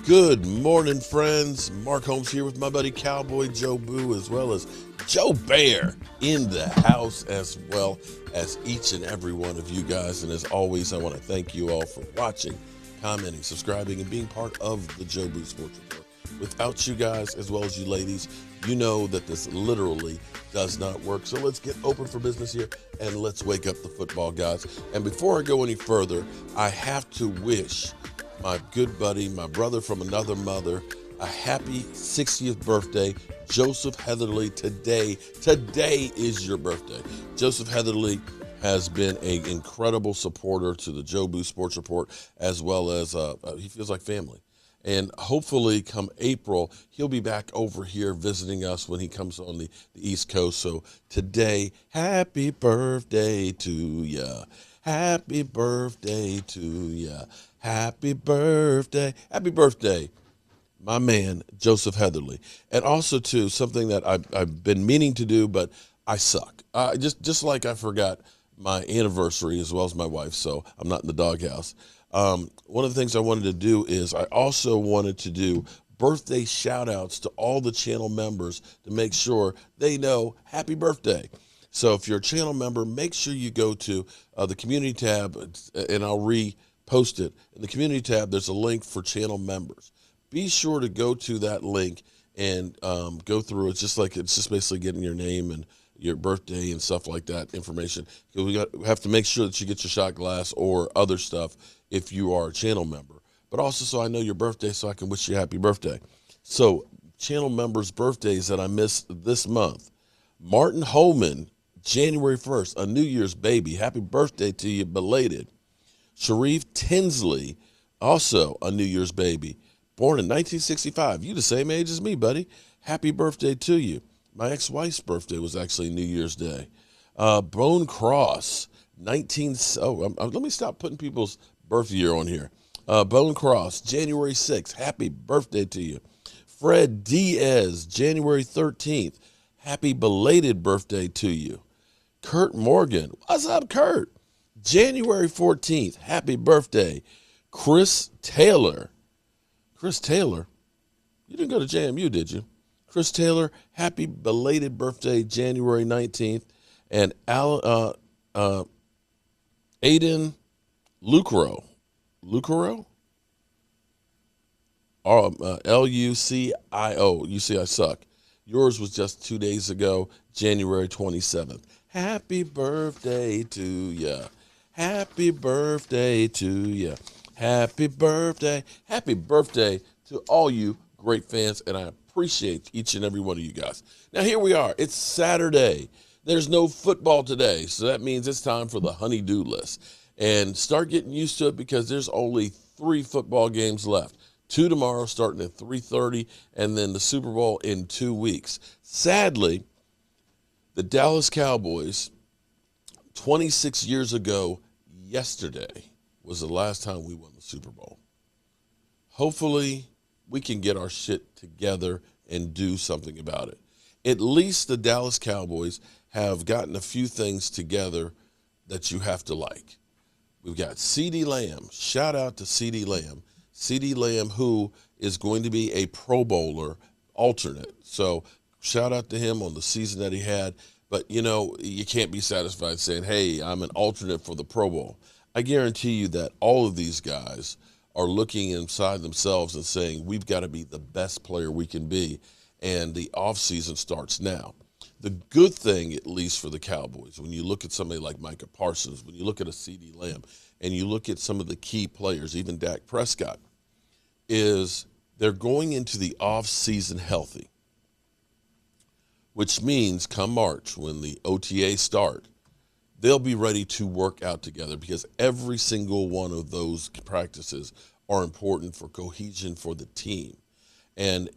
Good morning, friends. Mark Holmes here with my buddy Cowboy Joe Boo, as well as Joe Bear in the house, as well as each and every one of you guys. And as always, I want to thank you all for watching, commenting, subscribing, and being part of the Joe Boo Sports Report. Without you guys, as well as you ladies, you know that this literally does not work. So let's get open for business here and let's wake up the football gods. And before I go any further, I have to wish my good buddy, my brother from another mother, a happy 60th birthday, Joseph Heatherly. Today is your birthday. Joseph Heatherly has been an incredible supporter to the Joe Boo Sports Report, as well as he feels like family. And hopefully come April, he'll be back over here visiting us when he comes on the East Coast. So today, happy birthday to ya. Happy birthday to ya. Happy birthday. Happy birthday, my man, Joseph Heatherly. And also, too, something that I've been meaning to do, but I suck. Just like I forgot my anniversary as well as my wife, so I'm not in the doghouse. One of the things I wanted to do is I also wanted to do birthday shout-outs to all the channel members to make sure they know happy birthday. So if you're a channel member, make sure you go to the community tab, and I'll repost it. In the community tab, there's a link for channel members. Be sure to go to that link and go through. It's just basically getting your name and your birthday and stuff like that information. We have to make sure that you get your shot glass or other stuff if you are a channel member. But also so I know your birthday so I can wish you a happy birthday. So channel members' birthdays that I missed this month. Martin Holman, January 1st, a New Year's baby. Happy birthday to you, belated. Sharif Tinsley, also a New Year's baby. Born in 1965. You the same age as me, buddy. Happy birthday to you. My ex-wife's birthday was actually New Year's Day. Bone Cross, let me stop putting people's birth year on here. Bone Cross, January 6th. Happy birthday to you. Fred Diaz, January 13th. Happy belated birthday to you. Kurt Morgan, what's up, Kurt? January 14th. Happy birthday. Chris Taylor. Chris Taylor? You didn't go to JMU, did you? Chris Taylor, happy belated birthday, January 19th. And Aiden Lucero. Lucero? Lucio. You see, I suck. Yours was just 2 days ago, January 27th. Happy birthday to ya. Happy birthday to ya. Happy birthday. Happy birthday to all you great fans, and I appreciate each and every one of you guys. Now, here we are. It's Saturday. There's no football today, so that means it's time for the honey-do list. And start getting used to it because there's only 3 football games left. 2 tomorrow starting at 3:30, and then the Super Bowl in 2 weeks. Sadly, the Dallas Cowboys, 26 years ago yesterday, was the last time we won the Super Bowl. Hopefully, we can get our shit together and do something about it. At least the Dallas Cowboys have gotten a few things together that you have to like. We've got Ceedee Lamb. Shout out to Ceedee Lamb. Ceedee Lamb, who is going to be a Pro Bowler alternate. So shout out to him on the season that he had. But, you can't be satisfied saying, hey, I'm an alternate for the Pro Bowl. I guarantee you that all of these guys are looking inside themselves and saying, we've got to be the best player we can be, and the offseason starts now. The good thing, at least for the Cowboys, when you look at somebody like Micah Parsons, when you look at a Ceedee Lamb, and you look at some of the key players, even Dak Prescott, is they're going into the offseason healthy, which means come March, when the OTA start, they'll be ready to work out together because every single one of those practices are important for cohesion for the team. And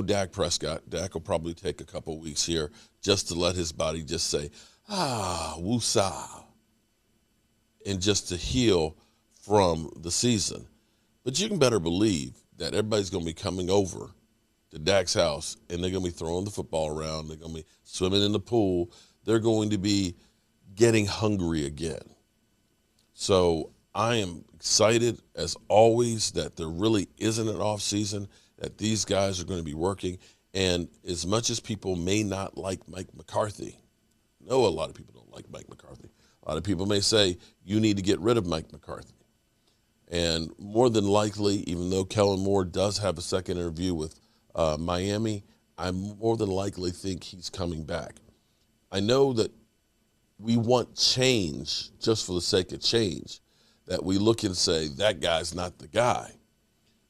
Dak Prescott, Dak will probably take a couple weeks here just to let his body just say, woosah, and just to heal from the season. But you can better believe that everybody's going to be coming over to Dak's house, and they're going to be throwing the football around. They're going to be swimming in the pool. They're going to be getting hungry again. So I am excited, as always, that there really isn't an off season, that these guys are going to be working. And as much as people may not like Mike McCarthy, I know a lot of people don't like Mike McCarthy. A lot of people may say, you need to get rid of Mike McCarthy. And more than likely, even though Kellen Moore does have a second interview with Miami, I more than likely think he's coming back. I know that we want change just for the sake of change, that we look and say, that guy's not the guy.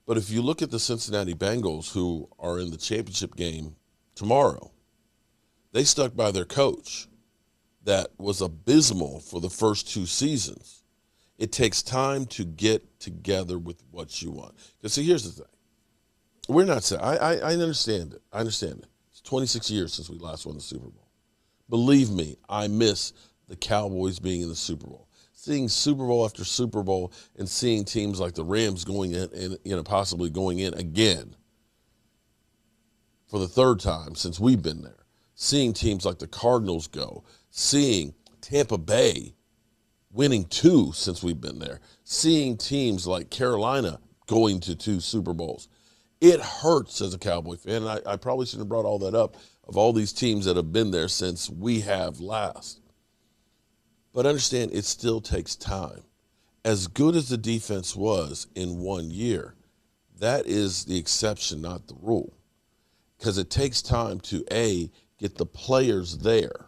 But if you look at the Cincinnati Bengals, who are in the championship game tomorrow, they stuck by their coach that was abysmal for the first 2 seasons. It takes time to get together with what you want. Because, see, here's the thing. We're not saying, I understand it. I understand it. It's 26 years since we last won the Super Bowl. Believe me, I miss the Cowboys being in the Super Bowl. Seeing Super Bowl after Super Bowl and seeing teams like the Rams going in and possibly going in again for the 3rd time since we've been there. Seeing teams like the Cardinals go. Seeing Tampa Bay winning 2 since we've been there. Seeing teams like Carolina going to 2 Super Bowls. It hurts as a Cowboy fan, and I probably shouldn't have brought all that up, of all these teams that have been there since we have last. But understand, it still takes time. As good as the defense was in 1 year, that is the exception, not the rule. Because it takes time to, A, get the players there,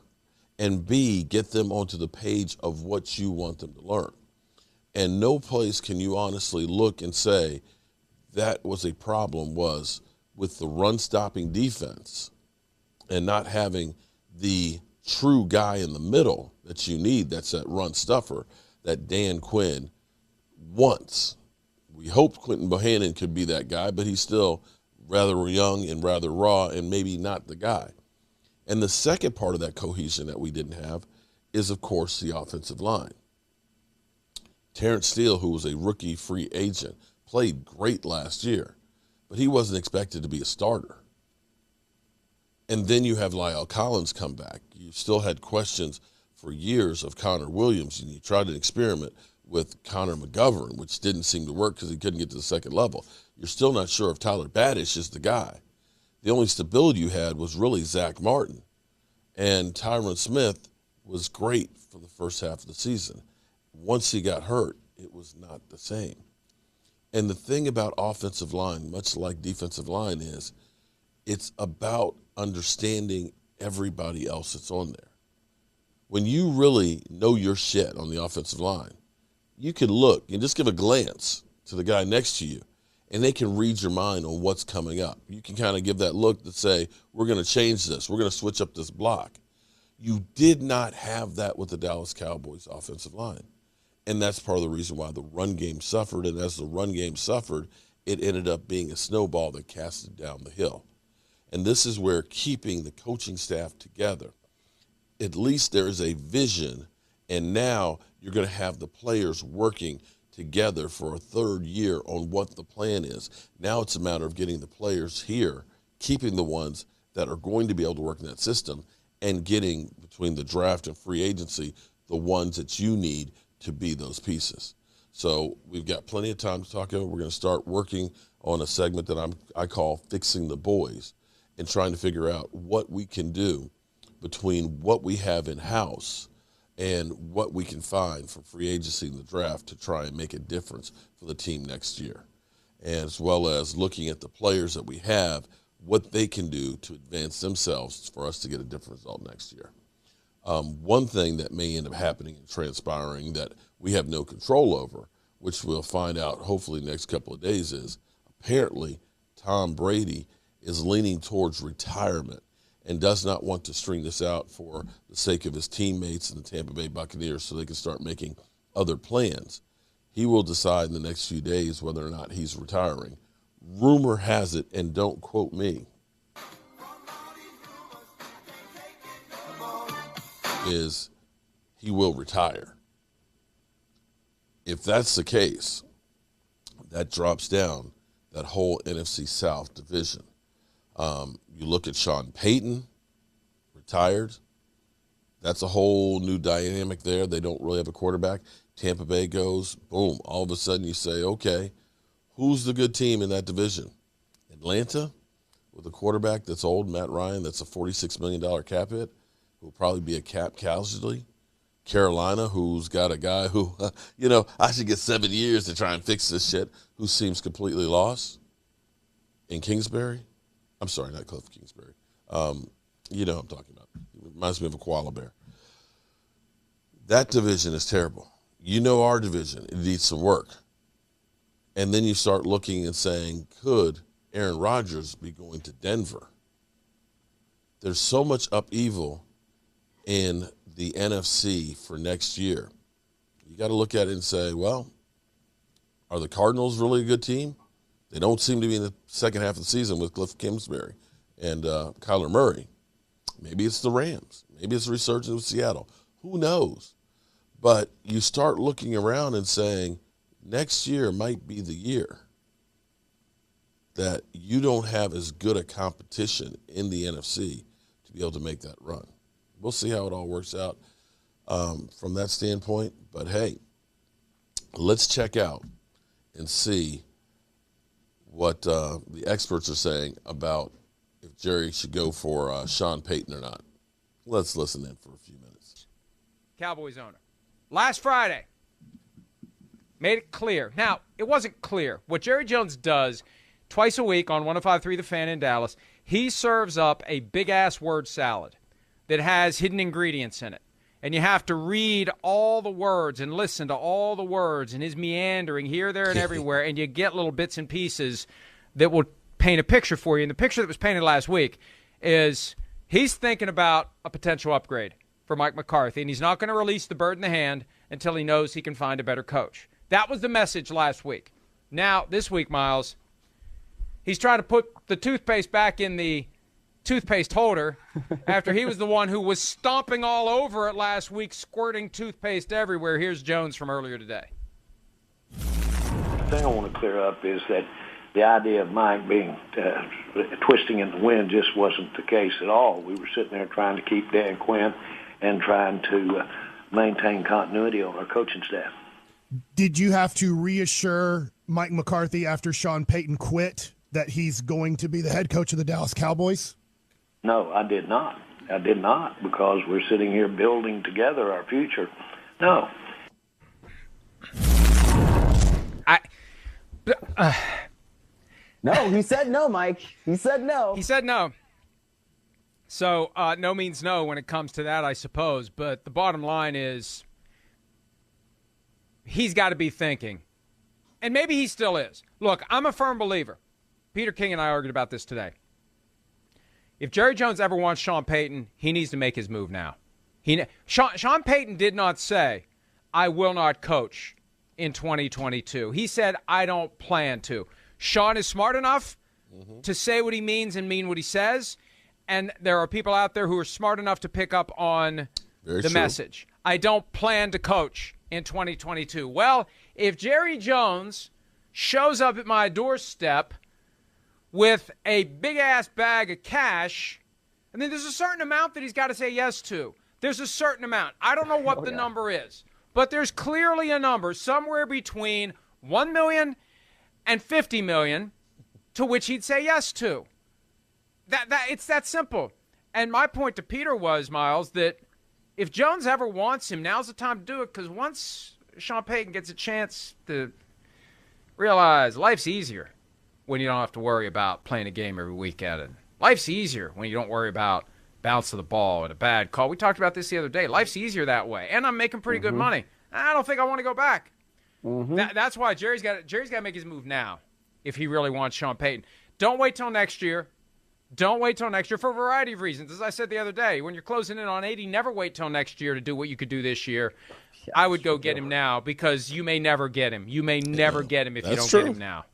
and B, get them onto the page of what you want them to learn. And no place can you honestly look and say that was a problem, was with the run-stopping defense and not having the true guy in the middle that you need, that's that run stuffer that Dan Quinn wants. We hoped Quentin Bohannon could be that guy, but he's still rather young and rather raw and maybe not the guy. And the second part of that cohesion that we didn't have is, of course, the offensive line. Terrence Steele, who was a rookie free agent, played great last year, but he wasn't expected to be a starter. And then you have Lyle Collins come back. You still had questions for years of Connor Williams, and you tried an experiment with Connor McGovern, which didn't seem to work because he couldn't get to the second level. You're still not sure if Tyler Badish is the guy. The only stability you had was really Zach Martin. And Tyron Smith was great for the first half of the season. Once he got hurt, it was not the same. And the thing about offensive line, much like defensive line, is it's about understanding everybody else that's on there. When you really know your shit on the offensive line, you can look and just give a glance to the guy next to you, and they can read your mind on what's coming up. You can kind of give that look that say, we're going to change this. We're going to switch up this block. You did not have that with the Dallas Cowboys offensive line. And that's part of the reason why the run game suffered. And as the run game suffered, it ended up being a snowball that casted down the hill. And this is where keeping the coaching staff together, at least there is a vision, and now you're going to have the players working together for a 3rd year on what the plan is. Now it's a matter of getting the players here, keeping the ones that are going to be able to work in that system, and getting, between the draft and free agency, the ones that you need to be those pieces. So we've got plenty of time to talk about. We're going to start working on a segment that I call Fixing the Boys, and trying to figure out what we can do between what we have in-house and what we can find from free agency in the draft to try and make a difference for the team next year. And as well as looking at the players that we have, what they can do to advance themselves for us to get a different result next year. One thing that may end up happening and transpiring that we have no control over, which we'll find out hopefully the next couple of days, is apparently Tom Brady is leaning towards retirement and does not want to string this out for the sake of his teammates and the Tampa Bay Buccaneers so they can start making other plans. He will decide in the next few days whether or not he's retiring. Rumor has it, and don't quote me, is he will retire. If that's the case, that drops down that whole NFC South division. You look at Sean Payton, retired. That's a whole new dynamic there. They don't really have a quarterback. Tampa Bay goes, boom. All of a sudden you say, okay, who's the good team in that division? Atlanta, with a quarterback that's old, Matt Ryan, that's a $46 million cap hit, who will probably be a cap casualty. Carolina, who's got a guy who, I should get 7 years to try and fix this shit, who seems completely lost. In Kingsbury, I'm sorry, not Cliff Kingsbury. You know what I'm talking about. It reminds me of a koala bear. That division is terrible. You know our division, it needs some work. And then you start looking and saying, could Aaron Rodgers be going to Denver? There's so much upheaval in the NFC for next year. You got to look at it and say, well, are the Cardinals really a good team? They don't seem to be in the second half of the season with Cliff Kingsbury and Kyler Murray. Maybe it's the Rams. Maybe it's the resurgence of Seattle. Who knows? But you start looking around and saying, next year might be the year that you don't have as good a competition in the NFC to be able to make that run. We'll see how it all works out from that standpoint. But, hey, let's check out and see what the experts are saying about if Jerry should go for Sean Payton or not. Let's listen in for a few minutes. Cowboys owner. Last Friday, made it clear. Now, it wasn't clear. What Jerry Jones does twice a week on 105.3 The Fan in Dallas, he serves up a big-ass word salad that has hidden ingredients in it. And you have to read all the words and listen to all the words and his meandering here, there, and everywhere, and you get little bits and pieces that will paint a picture for you. And the picture that was painted last week is he's thinking about a potential upgrade for Mike McCarthy, and he's not going to release the bird in the hand until he knows he can find a better coach. That was the message last week. Now, this week, Miles, he's trying to put the toothpaste back in the toothpaste holder after he was the one who was stomping all over it last week, squirting toothpaste everywhere. Here's Jones from earlier today. The thing I want to clear up is that the idea of Mike being twisting in the wind just wasn't the case at all. We were sitting there trying to keep Dan Quinn and trying to maintain continuity on our coaching staff. Did you have to reassure Mike McCarthy after Sean Payton quit that he's going to be the head coach of the Dallas Cowboys? No, I did not. I did not, because we're sitting here building together our future. No. No, he said no, Mike. He said no. He said no. So no means no when it comes to that, I suppose. But the bottom line is he's got to be thinking, and maybe he still is. Look, I'm a firm believer. Peter King and I argued about this today. If Jerry Jones ever wants Sean Payton, he needs to make his move now. Sean Payton did not say, I will not coach in 2022. He said, I don't plan to. Sean is smart enough to say what he means and mean what he says, and there are people out there who are smart enough to pick up on the message. I don't plan to coach in 2022. Well, if Jerry Jones shows up at my doorstep with a big-ass bag of cash, and then there's a certain amount that he's got to say yes to. There's a certain amount. I don't know what the number is, but there's clearly a number somewhere between $1 million and $50 million to which he'd say yes to. It's that simple. And my point to Peter was, Miles, that if Jones ever wants him, now's the time to do it, because once Sean Payton gets a chance to realize life's easier when you don't have to worry about playing a game every weekend. And life's easier when you don't worry about bounce of the ball and a bad call. We talked about this the other day. Life's easier that way. And I'm making pretty good money. I don't think I want to go back. That's why Jerry's got to make his move now if he really wants Sean Payton. Don't wait till next year. Don't wait till next year for a variety of reasons. As I said the other day, when you're closing in on 80, never wait till next year to do what you could do this year. Yeah, I would go get him now, because you may never get him. You may never get him if you don't get him now.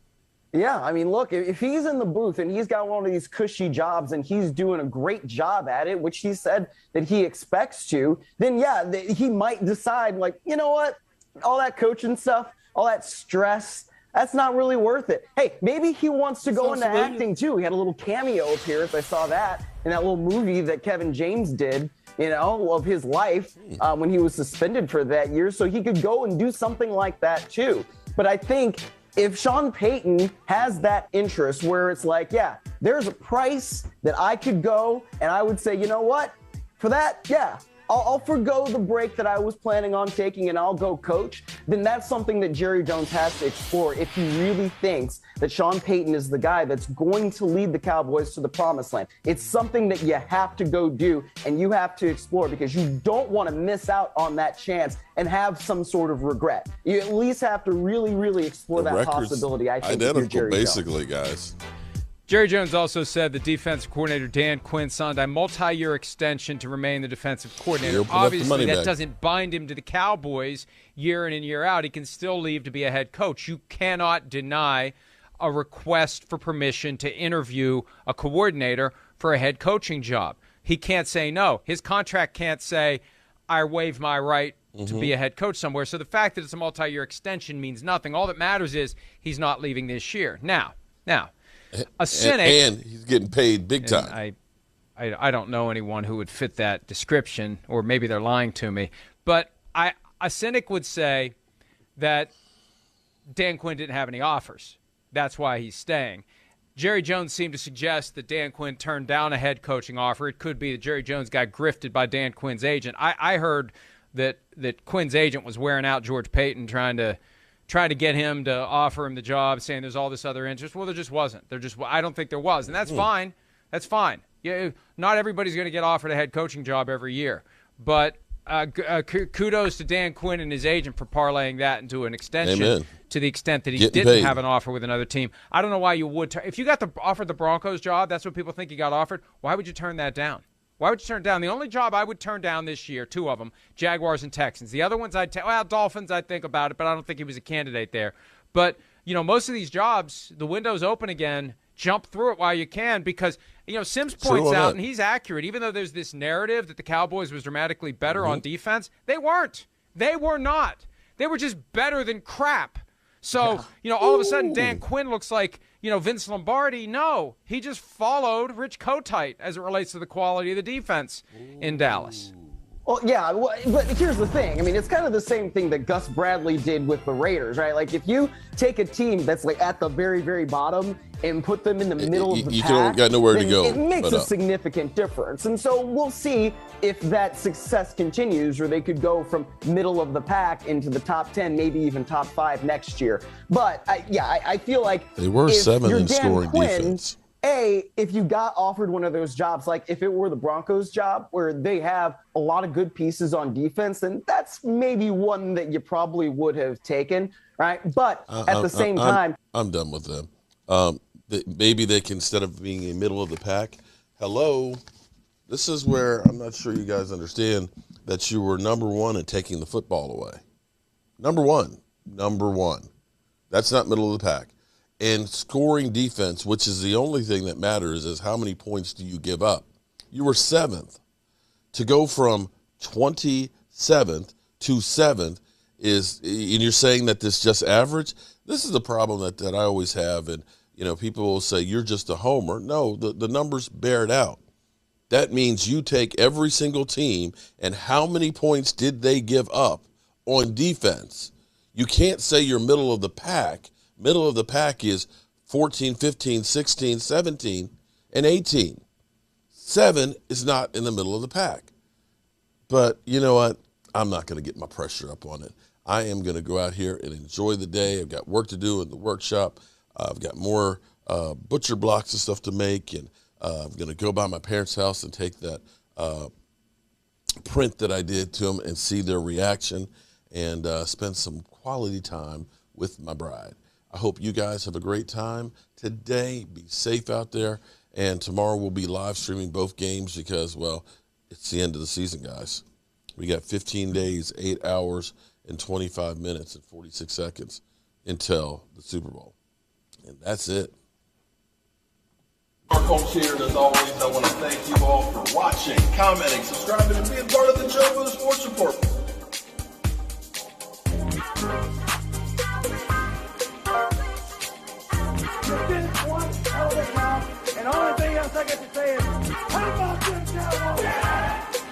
Yeah, I mean, look, if he's in the booth and he's got one of these cushy jobs and he's doing a great job at it, which he said that he expects to, then, yeah, he might decide, like, you know what, all that coaching stuff, all that stress, that's not really worth it. Hey, maybe he wants to go into acting, too. He had a little cameo appearance. I saw that in that little movie that Kevin James did of his life when he was suspended for that year. So he could go and do something like that too. But I think if Sean Payton has that interest where it's like, yeah, there's a price that I could go and I would say, you know what, for that, yeah, I'll forgo the break that I was planning on taking and I'll go coach, then that's something that Jerry Jones has to explore if he really thinks that Sean Payton is the guy that's going to lead the Cowboys to the promised land. It's something that you have to go do and you have to explore because you don't want to miss out on that chance and have some sort of regret. You at least have to really, really explore that possibility, I think. Identical, basically, guys. Jerry Jones also said the defensive coordinator Dan Quinn signed a multi-year extension to remain the defensive coordinator. Obviously, that doesn't bind him to the Cowboys year in and year out. He can still leave to be a head coach. You cannot deny a request for permission to interview a coordinator for a head coaching job. He can't say no. His contract can't say, I waive my right to be a head coach somewhere. So the fact that it's a multi-year extension means nothing. All that matters is he's not leaving this year. Now, a cynic, and he's getting paid big time. I don't know anyone who would fit that description, or maybe they're lying to me. But a cynic would say that Dan Quinn didn't have any offers. That's why he's staying. Jerry Jones seemed to suggest that Dan Quinn turned down a head coaching offer. It could be that Jerry Jones got grifted by Dan Quinn's agent. I heard that Quinn's agent was wearing out George Payton trying to get him to offer him the job, saying there's all this other interest. Well, there just wasn't. I don't think there was, and that's fine. That's fine. Yeah, not everybody's going to get offered a head coaching job every year. But kudos to Dan Quinn and his agent for parlaying that into an extension to the extent that he didn't have an offer with another team. I don't know why you would. If you got offered the Broncos job, that's what people think you got offered. Why would you turn that down? Why would you turn it down? The only job I would turn down this year, two of them, Jaguars and Texans. The other ones Dolphins, I'd think about it, but I don't think he was a candidate there. But, most of these jobs, the window's open again. Jump through it while you can because, Sims points out, and he's accurate, even though there's this narrative that the Cowboys was dramatically better on defense, they weren't. They were not. They were just better than crap. So, all of a sudden Dan Quinn looks like, Vince Lombardi. No, he just followed Rich Kotite as it relates to the quality of the defense in Dallas. Well, yeah, but here's the thing. I mean, it's kind of the same thing that Gus Bradley did with the Raiders, right? Like, if you take a team that's like at the very, very bottom and put them in the middle of the pack, you got nowhere to go. It makes a significant difference. And so we'll see if that success continues, or they could go from middle of the pack into the top 10, maybe even top 5 next year. But I feel like they were 7th in scoring defense. If you got offered one of those jobs, like if it were the Broncos job where they have a lot of good pieces on defense, then that's maybe one that you probably would have taken, right? But at the same time, I'm done with them. Maybe they can, instead of being in middle of the pack, this is where I'm not sure you guys understand that you were number 1 in taking the football away. Number one. That's not middle of the pack. And scoring defense, which is the only thing that matters, is how many points do you give up. You were 7th. To go from 27th to 7th and you're saying that this just average? This is the problem that I always have. And, people will say, you're just a homer. No, the numbers bear it out. That means you take every single team and how many points did they give up on defense. You can't say you're middle of the pack. Middle of the pack is 14, 15, 16, 17, and 18. 7 is not in the middle of the pack. But you know what? I'm not going to get my pressure up on it. I am going to go out here and enjoy the day. I've got work to do in the workshop. I've got more butcher blocks and stuff to make, and I'm going to go by my parents' house and take that print that I did to them and see their reaction and spend some quality time with my bride. I hope you guys have a great time today. Be safe out there. And tomorrow we'll be live streaming both games because, well, it's the end of the season, guys. We got 15 days, 8 hours, and 25 minutes and 46 seconds until the Super Bowl. And that's it. Mark Holmes here, and as always, I want to thank you all for watching, commenting, subscribing, and being part of the Joe Boo Sports Report. One hell of a job, and all